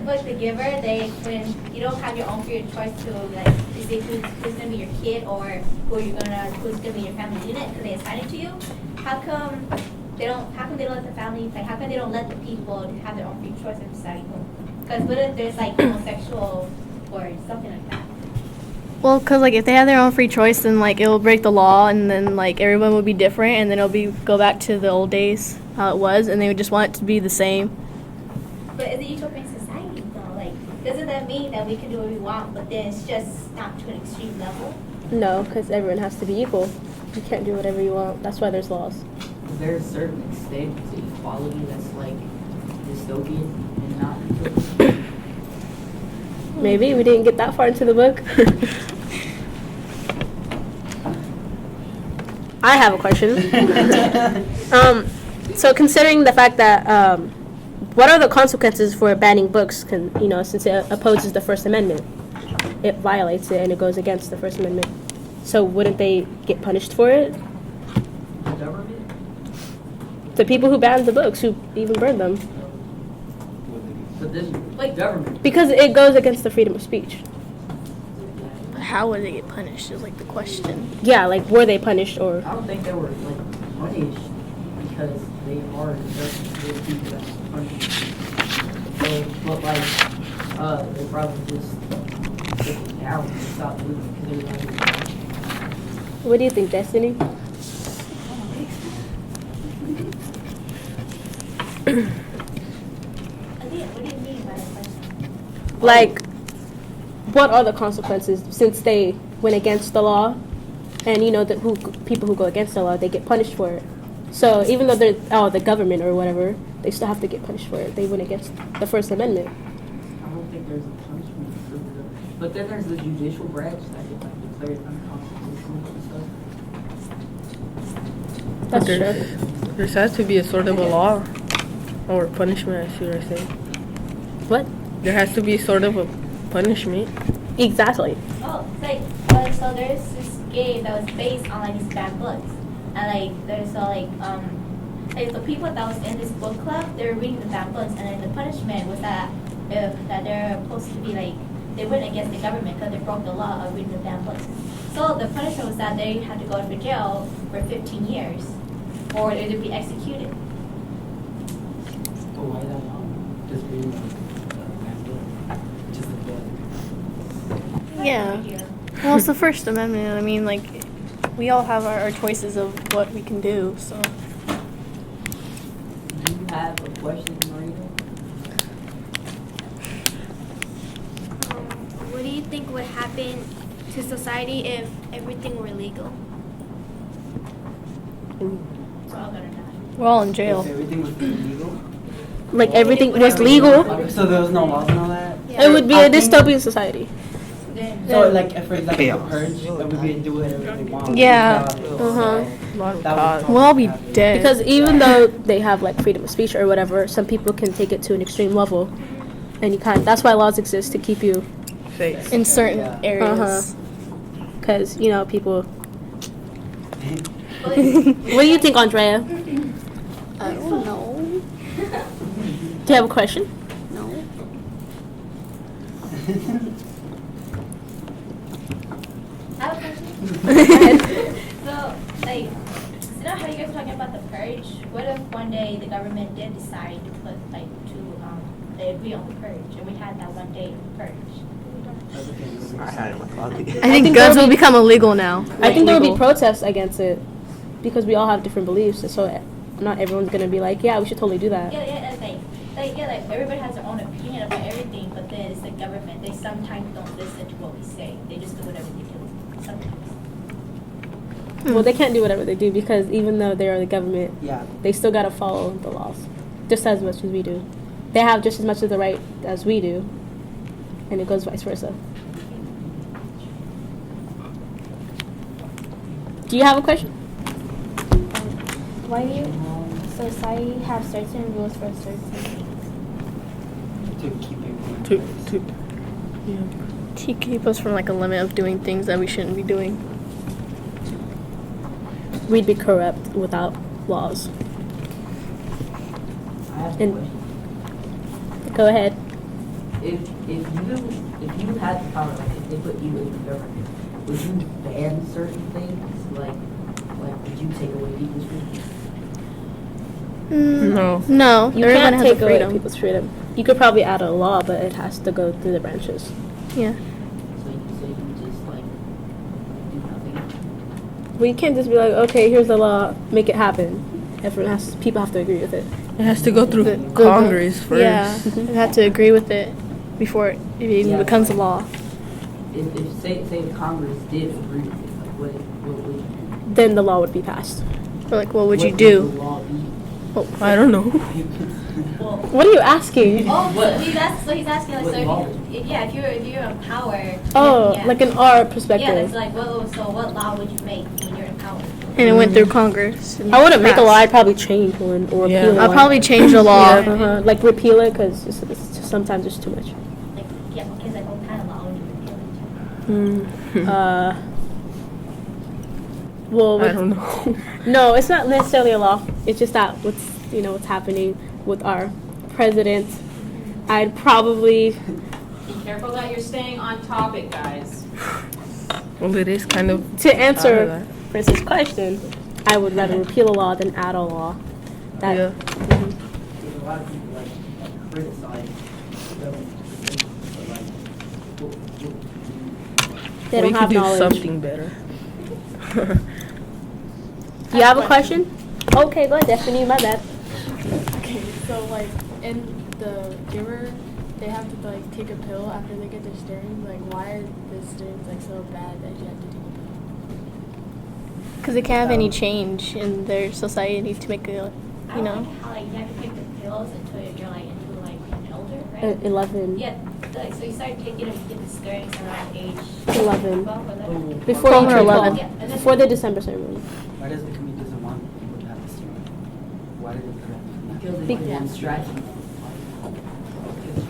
with the giver, when you don't have your own free choice to like decide who's gonna be your kid or who's gonna be your family unit because they assign it to you. How come they don't? How come they don't let the family? Like, how come they don't let the people have their own free choice of deciding who? Because what if there's like homosexual or something like that? Well, because, like, if they have their own free choice, then, like, it will break the law, and then, like, everyone will be different, and then go back to the old days, how it was, and they would just want it to be the same. But it's a utopian society, though. Like, doesn't that mean that we can do what we want, but then it's just not to an extreme level? No, because everyone has to be equal. You can't do whatever you want. That's why there's laws. Is there a certain extent to equality that's, like, dystopian and not utopian? Maybe. We didn't get that far into the book. I have a question. So considering the fact that, what are the consequences for banning books? Since it opposes the First Amendment, it violates it and it goes against the First Amendment. So wouldn't they get punished for it? The government? The people who banned the books, who even burned them, But then, like, government. because it goes against the freedom of speech. How would they get punished is, like, the question. Yeah, like were they punished or? I don't think they were, like, punished because they are the people that's punished. So, but, like, they probably just took it down and stopped doing it because they were like, What do you think, Destiny? What do you mean by that question? Like, what are the consequences since they went against the law, and people who go against the law, they get punished for it. So even though they're the government or whatever, they still have to get punished for it. They went against the First Amendment. I don't think there's a punishment for it. But then there's the judicial branch that get, like, declared unconstitutional and stuff. That's there, true. There has to be a sort of a law or punishment, I should I say. What? There has to be sort of a punishment. Exactly. Oh, like, so there's this game that was based on like these bad books, and like there's like the people that was in this book club, they were reading the bad books, and then the punishment was that they're supposed to be like they went against the government because they broke the law of reading the bad books. So the punishment was that they had to go to jail for 15 years, or they would be executed. But why that long? Just reading just a book. Yeah. Well, it's the First Amendment. I mean, like, we all have our choices of what we can do, so. Do you have a question, Marita? What do you think would happen to society if everything were legal? It's all gonna die. We're all in jail. If everything was illegal? Like everything was legal, So there was no laws and all that? it would be a dystopian society. So like, for example, the purge, everybody can do whatever they want. Yeah. Uh-huh. We'll all be dead. Because even though they have like freedom of speech or whatever, some people can take it to an extreme level, and that's why laws exist, to keep you in certain areas. because people. What do you think, Andrea? I don't know. Do you have a question? No. I have a question. So, like, you know how you guys were talking about the purge? What if one day the government did decide to put, like, they agree on the purge, and we had that one day of purge? I think guns will become illegal now. I think there will be Legal. protests against it, because we all have different beliefs, and so not everyone's gonna be like, yeah, we should totally do that. Yeah, like everybody has their own opinion about everything, but then it's the government. They sometimes don't listen to what we say. They just do whatever they do. Sometimes. Well, they can't do whatever they do because even though they are the government, Yeah. they still gotta follow the laws, just as much as we do. They have just as much of the right as we do, and it goes vice versa. Do you have a question? Why do society have certain rules for certain things? To keep everything. To keep us from like a limit of doing things that we shouldn't be doing. We'd be corrupt without laws. I have a And- question. Go ahead. if you had the power, like if they put you in the government, would you ban certain things? Like would you take away people's freedom? No. No, You everyone can't has take the away freedom. people's freedom. You could probably add a law, but it has to go through the branches. Yeah. So you just like do nothing. We can't just be like, okay, here's the law, make it happen. People have to agree with it. It has to go through The- Congress first. Yeah, you have to agree with it before it even Yeah, becomes a like- law. If say the Congress did agree with it, like what would you do? Then the law would be passed. Or like, what would you What do? would the law be? I don't know. Well, What are you asking? oh, What? so he's asking like, What so law? if you're in power. Oh, yeah. like in our Yeah, perspective. it's like, what law would you make when you're in power? And it went through Congress. and I wouldn't make a passed. law. I'd probably change one or Yeah. repeal I'll one. probably change the law. Yeah, like repeal it because sometimes it's too much. Like, yeah, okay, like what kind of law would you repeal it? Well, I don't know. no, it's not necessarily a law. It's just that what's happening with our president. I'd probably Be careful that you're staying on topic, guys. Well, it is kind of. to out of answer that. Prince's question. I would rather repeal a law than add a law. That Yeah. mhm. There's a lot of people like criticize the government, but like what They Well, don't you have could do knowledge. something better. Do you have a question? Okay, go ahead, Stephanie. My bad. Okay, so like in the giver, they have to like take a pill after they get their stearings. Like, why are the stearings like so bad that you have to take a pill? Because they can't have any change in their society to make a, I you don't know. like how like you have to take the pills until you're like into like an elder, right? 11. Yeah, like so you start taking them, you get the stirrings around age 11. 12 or 11. Before 12 you or turn 11. 12. Yeah, and then Before the December ceremony. Why does the committee doesn't want people to have this steering? Why did it correct from that? because Big- they want strategy.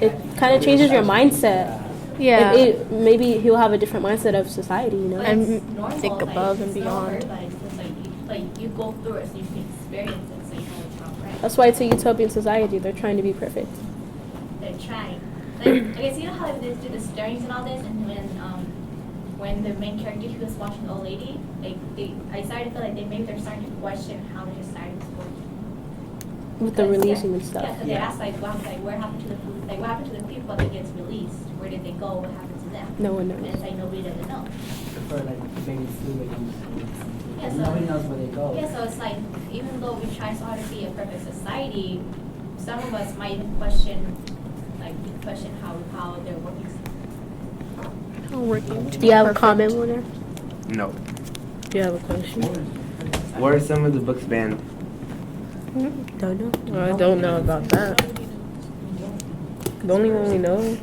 It kind of changes your mindset. Yeah. Maybe he'll have a different mindset of society, you know? But And it's normal, think like, above and it's normal, beyond. but it's just like you go through it so you can experience it so you know it's not right. That's why it's a utopian society. They're trying to be perfect. They're trying. Like, okay, so you know how they do the stirrings and all this, and when the main character he was watching the old lady, like I started to feel like they're starting to question how the society is working. With the releasing and stuff. Yeah, because they asked like, what happened to what happened to the people that gets released? Where did they go? What happened to them? No one And knows. it's like nobody doesn't know. For like baby fluid Yeah, and so- nobody knows where they go. Yeah, so it's like even though we try so hard to be a perfect society, some of us might even question how they're working. Working to Do you have a perfect. comment, Warner? No. Do you have a question? What are some of the books banned? Don't know. I don't know about that. The only one we know.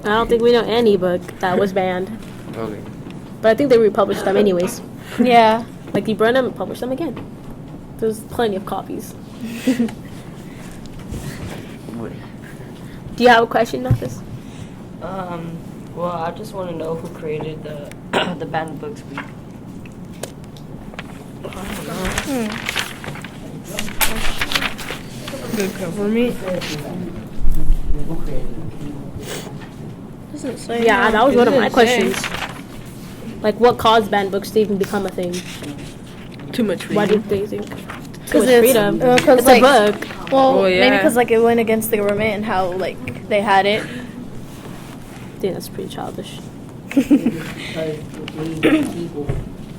I don't think we know any book that was banned. Okay. But I think they republished them anyways. Yeah. Like they burned them and published them again. There's plenty of copies. What? Do you have a question, Nafis? Well, I just want to know who created the the banned books week. Good government. Who created Doesn't say. Yeah, that was one of my It didn't questions. Like, what caused banned books to even become a thing? Too much reading. Why did they think? Too Because much it's, freedom. cause It's like, a book. Well, Oh, maybe yeah. because like it went against the government and how like they had it. I think that's pretty childish. because it gave people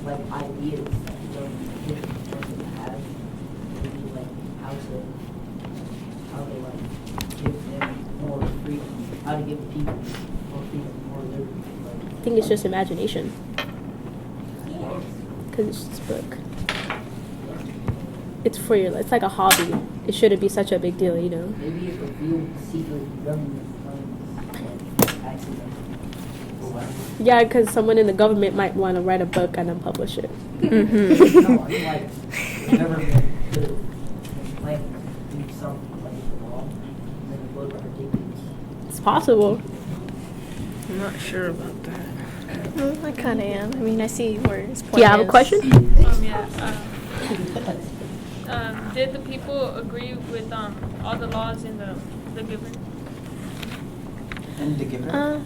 like ideas that the government doesn't have. Maybe like how to like give them more freedom, how to give people more freedom, more liberty. I think it's just imagination. Because it's just a book. It's for your. It's like a hobby. It shouldn't be such a big deal, you know. Maybe it revealed secret government plans accidentally. Or whatever. Yeah, because someone in the government might want to write a book and then publish it. No, I mean like the government could have planned to do something like the law, and then the book ridiculous. It's possible. I'm not sure about that. I kind of am. I mean, I see where his point Do you have a is. question? Did the people agree with all the laws in the given? And the giver?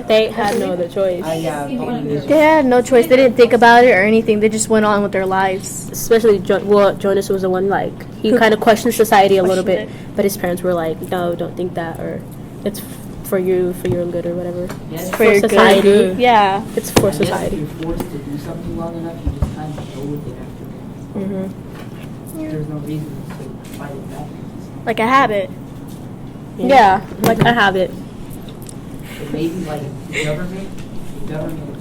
They had no other choice. They had no choice. They didn't think about it or anything. They just went on with their lives. Especially Jonas was the one, like, he kind of questioned society a little bit, Questioned but his parents were like, no, don't think that, or it's for you, for your own good, or whatever. Yes. For your society. good. Yeah. It's for I guess if society. you're forced to do something long enough, you just kind of go with it after that. There's no reason to fight it back. Like a habit. Yeah, like I have it. But maybe like the government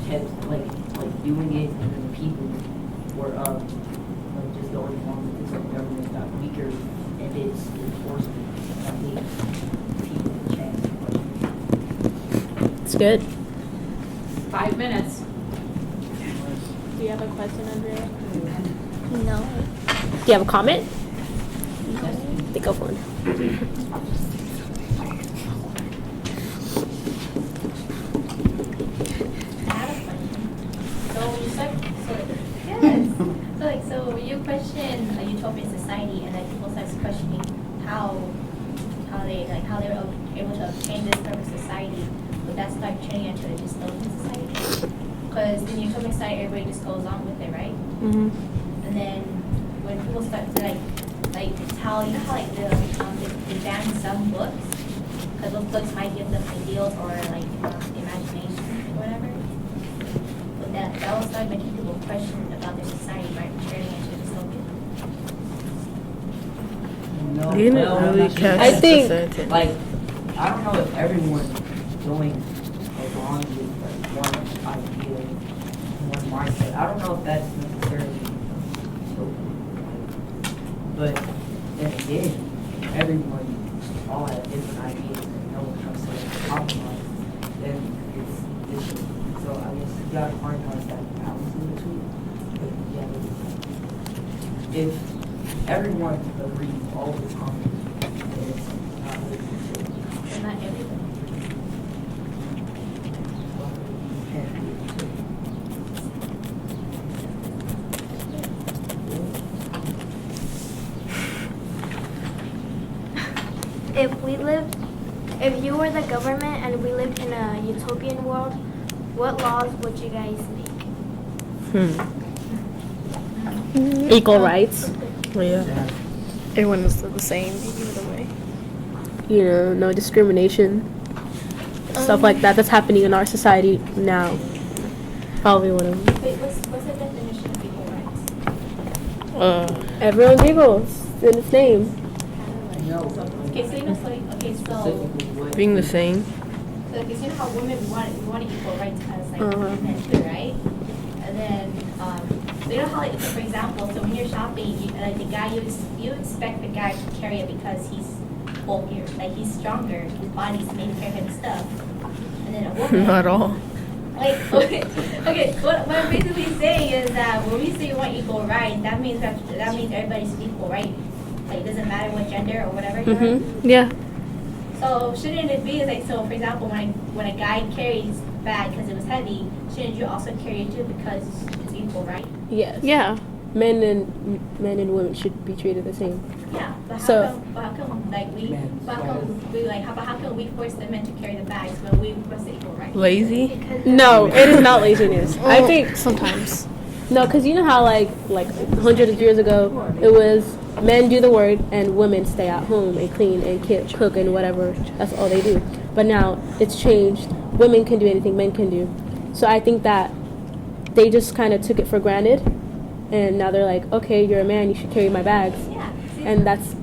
kept like doing it, and then the people were like just going along with it. So the government got weaker, and its enforcement. I think people change. It's good. 5 minutes. Do you have a question, Andrea? No. Do you have a comment? Think of one. So when you question a utopian society, and then people start questioning how they were able to obtain this perfect society, would that start turning into a dystopian society? Because in utopian society, everybody just goes on with it, right? And then when people start to like how like they ban some books because those books might give them ideals or like imagination or whatever. But that will start making people question about their society, right? Turning into a dystopia. No, You didn't well, really catch I think- society. like I don't know if everyone's going along with like one idea, one mindset. I don't know if that's necessarily so, but then again, everyone all have different ideas and no one comes to a compromise. Then it's so I guess you gotta find out that balance in between. But yeah, if everyone agrees all the time, then it's not really good. And not everybody. If you were the government and we lived in a utopian world, what laws would you guys make? Equal rights. Yeah. Everyone is the same either way. You know, no discrimination. Stuff like that. That's happening in our society now. Probably one of them. Wait, what's the definition of equal rights? Everyone's equal. It's in its name. No. Okay, so you know, Specifically what? Being the same. So you know how women we want equal rights as like men too, right? And then so you know how like for example, so when you're shopping, the guy you expect the guy to carry it because he's bulkier, like he's stronger, his body's made to carry his stuff. And then a woman. Not all. Like okay, what I'm basically saying is that when we say we want equal rights, that means everybody's equal, right? Like it doesn't matter what gender or whatever you are. Yeah. So shouldn't it be like so? For example, when a guy carries bag because it was heavy, shouldn't you also carry it too because it's equal, right? Yes. Yeah. Men and women should be treated the same. Yeah, but So- how come we force the men to carry the bags when we force the equal right? Lazy. No, it is not laziness. I Well, think sometimes. no, because you know how like hundreds of years ago it was men do the work and women stay at home and clean and cook and whatever. That's all they do. But now it's changed. Women can do anything men can do. So I think that they just kind of took it for granted, and now they're like, okay, you're a man, you should carry my bags, Yeah. See, and that's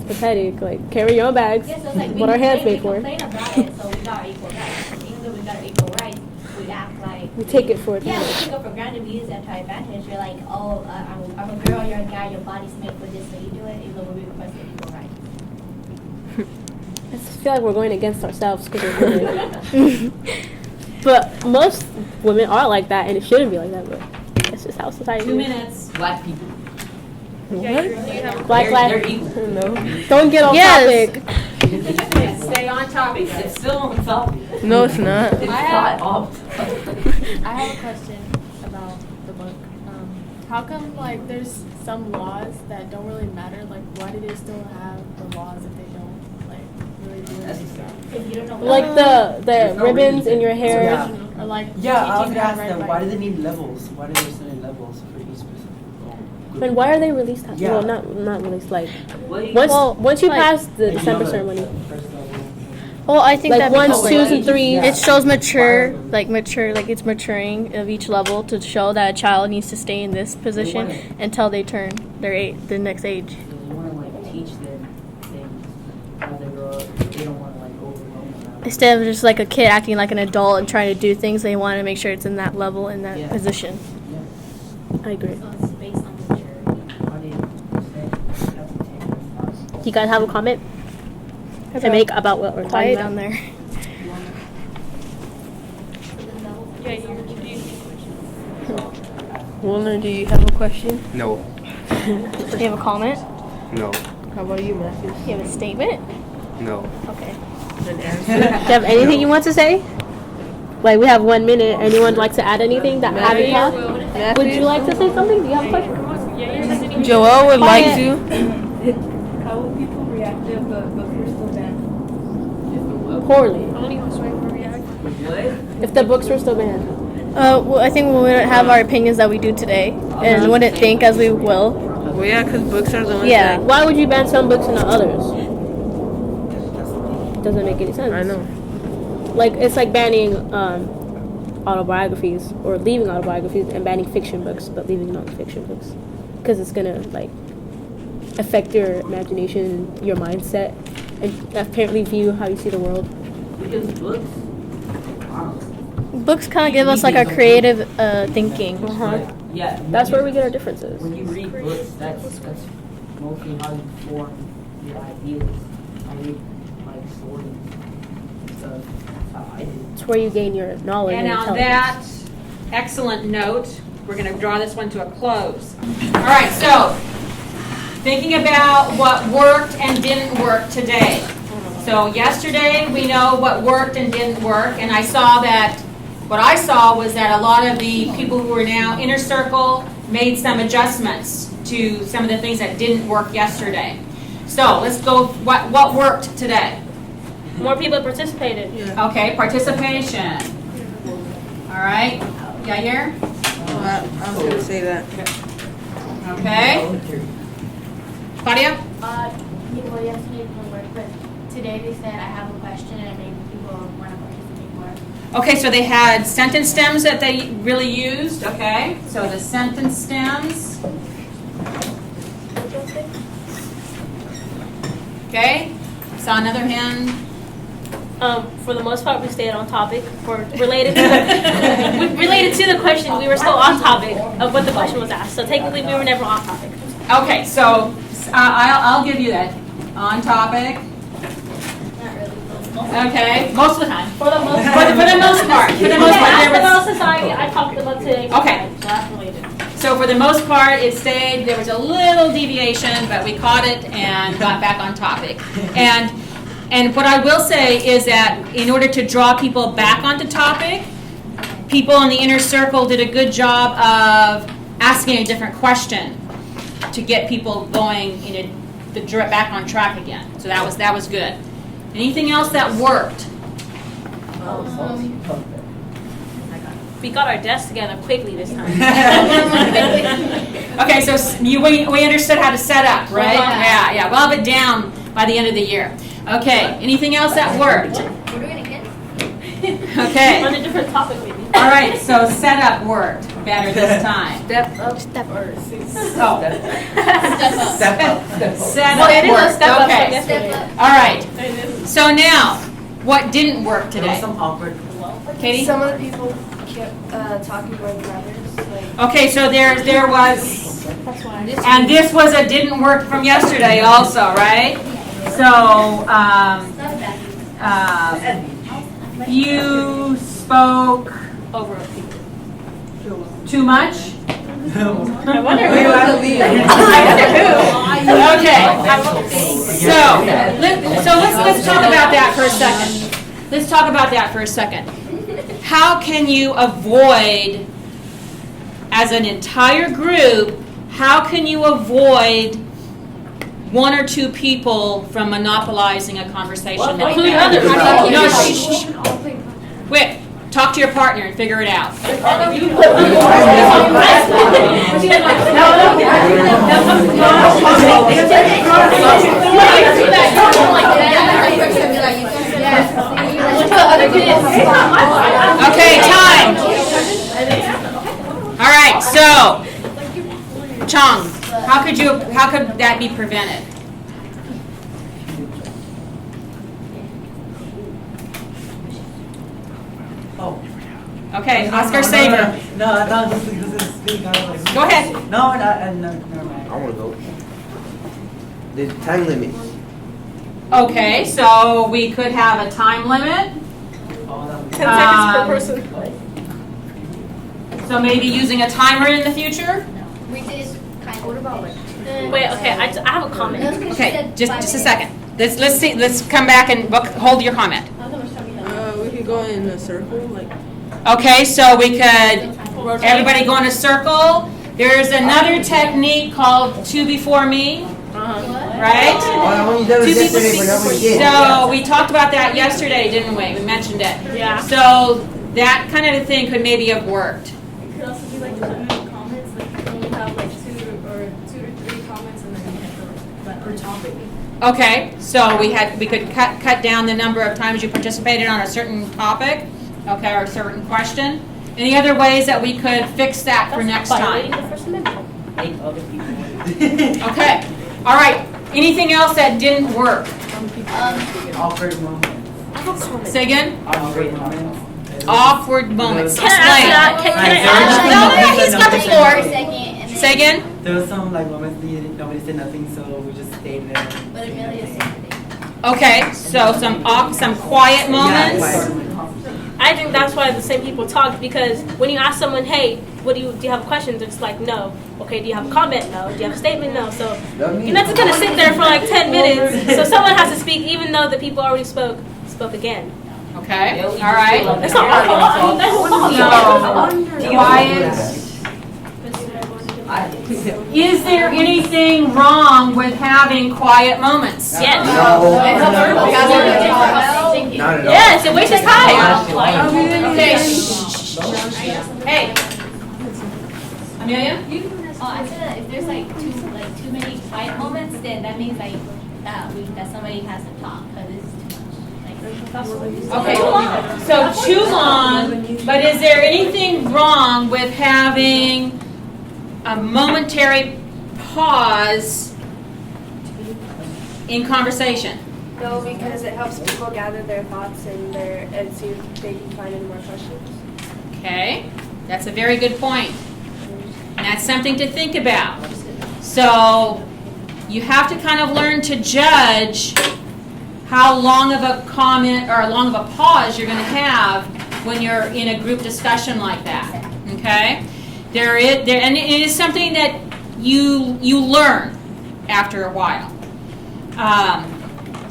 pathetic. Like carry your own bags. yeah, so it's like What our hands made for. we complain about it, so we got our equal rights. Even though we got our equal rights, we act like We take it for yeah, we granted. take it for granted. We use it to our advantage. You're like, oh, I'm a girl, you're a guy, your body's made for this, so you do it. Even though we request the equal rights. I just feel like we're going against ourselves because we're women. But most women are like that, and it shouldn't be like that. But that's just how society 2 is. minutes. Black people. Black They're lives. equal. No. Don't get off Yes. topic. Stay on topic, guys. It's still on topic. No, it's not. It's not off topic. I have a question about the book. How come like there's some laws that don't really matter? Like why do they still have the laws if they don't like really unnecessary. Because you don't know. Like the There's no ribbons reason. in your hair. Yeah. Or like Yeah, I was teaching gonna how ask to them, ride why do bikes. they need levels? Why do they certain levels for each specific? And why are they released? Yeah. Well, not released. Like Wait. once you like- pass the Like, you December know, ceremony, first level. Well, I think like that ones, because, twos, like, and threes. Yeah. it shows mature, like it's maturing of each level to show that a child needs to stay in this position wanna- until they turn the next age. Because you want to like teach them things as they grow up. They don't want to like overwhelm them. Instead of just like a kid acting like an adult and trying to do things, they want to make sure it's in that level, in that Yeah. position. I agree. So it's based on maturity. Why do you say that's a Do you guys have a comment to make about what we're talking Quiet about? down there. Wilner, do you have a question? No. Do you have a comment? No. How about you, Matthew? Do you have a statement? No. Okay. An Do answer? you have anything you want to say? Like we have 1 minute. Anyone like to add anything that haven't talked? Would you like to say something? Do you have a question? Joel would like to. How will people react if the books were still banned? Poorly. What? If the books were still banned. Well, I think we wouldn't have our opinions that we do today, and wouldn't think as we will. Well, yeah, because books are the ones Yeah. Why would you ban some books and not others? Doesn't make any sense. that... I know. Like it's like banning autobiographies or leaving autobiographies and banning fiction books, but leaving non-fiction books because it's gonna like affect your imagination, your mindset, and apparently view how you see the world. Because books. Honestly. Books kind of give us like our creative thinking. Yeah. That's where we get our differences. When you read books, that's mostly how you form your ideas. I read like stories. So that's how I do. It's where you gain your knowledge And and on intelligence. that excellent note, we're going to draw this one to a close. All right, so thinking about what worked and didn't work today. So yesterday, we know what worked and didn't work, and what I saw was that a lot of the people who are now inner circle made some adjustments to some of the things that didn't work yesterday. So let's go, what worked today? More people participated. Okay, participation. All right, Yair? I was going to say that. Okay. Claudia? Well, yesterday didn't work, but today they said I have a question and maybe people want to participate more. Okay, so they had sentence stems that they really used. Okay, so the sentence stems. Okay, saw another hand. For the most part, we stayed on topic. Related to the question, we were still on topic of what the question was asked. So technically, we were never on topic. Okay, so I'll give you that. On topic. Not really. Okay, most of the time. For the most For the most part. For the most part, there was. society, I talked about today. Okay. So that's related. So for the most part, it stayed. There was a little deviation, but we caught it and got back on topic. And what I will say is that in order to draw people back onto topic, people in the inner circle did a good job of asking a different question to get people going back on track again. So that was good. Anything else that worked? We got our desks together quickly this time. Okay, so we understood how to set up, right? Yeah. We'll have it down by the end of the year. Okay, anything else that worked? We're doing it again? Okay. On a different topic, maybe. All right, so setup worked better this time. Step up. Step up. Oh. Step up. Setup Well, it is a worked. step up Okay. from yesterday. All right. So now, what didn't work There was today? some awkward. Katie? Some of the people kept talking more than others. Like, Okay, so there was, That's why. and this was a didn't work from yesterday also, right? So, you spoke Over. too much? I wonder who. Okay. So let's talk about that for a second. Let's talk about that for a second. How can you avoid, as an entire group, how can you avoid one or two people from monopolizing a conversation. Including others. No, shh. Wait, talk to your partner and figure it out. Okay, time. All right, so, Chong, how could that be prevented? Oh. Okay, Oscar Saber. No, I thought this was speak. I was like, Go ahead. No, never mind. I want to go. The time limit. Okay, so we could have a time limit. Oh, that was 10 seconds per person. So maybe using a timer in the future? We did kind of. What about like? Wait, okay, I have a comment. Okay, just a second. Let's see. Let's come back and hold your comment. We could go in a circle, like. Okay, so we could everybody go in a circle. There's another technique called two before me, right? Oh, I only done it yesterday, but nobody did. So we talked about that yesterday, didn't we? We mentioned it. Yeah. So that kind of thing could maybe have worked. It could also be like the comments, like when you have like two to three comments, and then you have the per topic. Okay, so we could cut down the number of times you participated on a certain topic, okay, or a certain question. Any other ways that we could fix that for next time? Make other people. Okay, all right. Anything else that didn't work? Awkward moments. Say again? Awkward moments. Awkward moments. Can I Explain. ask No, he's got the floor. Second. Say again? There was some like moments that nobody said nothing, so we just stayed there. But Amelia said Okay, so some quiet moments. Yeah, I think that's why the same people talk, because when you ask someone, hey, do you have questions? It's like, no. Okay, do you have a comment? No. Do you have a statement? No. So you're not just gonna sit there for like 10 minutes. So someone has to speak, even though the people already spoke again. Okay, all right. That's not our fault. That's your fault. So, quiet. Is there anything wrong with having quiet moments? Yes. No. Not at all. Yes, it wastes time. Okay. Shh. Hey. Amelia? Oh, I said that if there's too many quiet moments, then that means that somebody has to talk because it's too much. Okay. So too long, but is there anything wrong with having a momentary pause in conversation? No, because it helps people gather their thoughts and see if they can find any more questions. Okay, that's a very good point. And that's something to think about. So you have to kind of learn to judge how long of a comment or how long of a pause you're going to have when you're in a group discussion like that. Okay? And it is something that you learn after a while.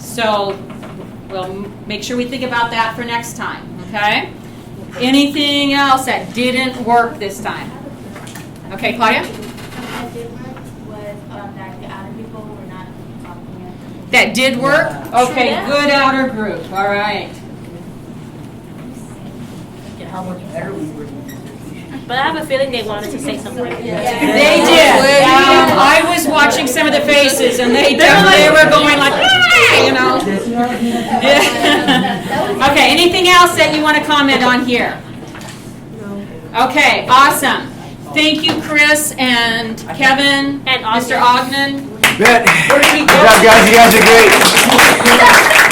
So we'll make sure we think about that for next time. Okay? Anything else that didn't work this time? Okay, Claudia? That did work was that the other people were not talking. That did work? Okay, good outer group. All right. How much better we were. But I have a feeling they wanted to say something. They did. I was watching some of the faces, and they definitely were going like, "Ah," you know. Yeah. Okay. Anything else that you want to comment on here? No. Okay. Awesome. Thank you, Chris and Kevin And Mr. Ogden. Bet. Good job, guys. You guys are great.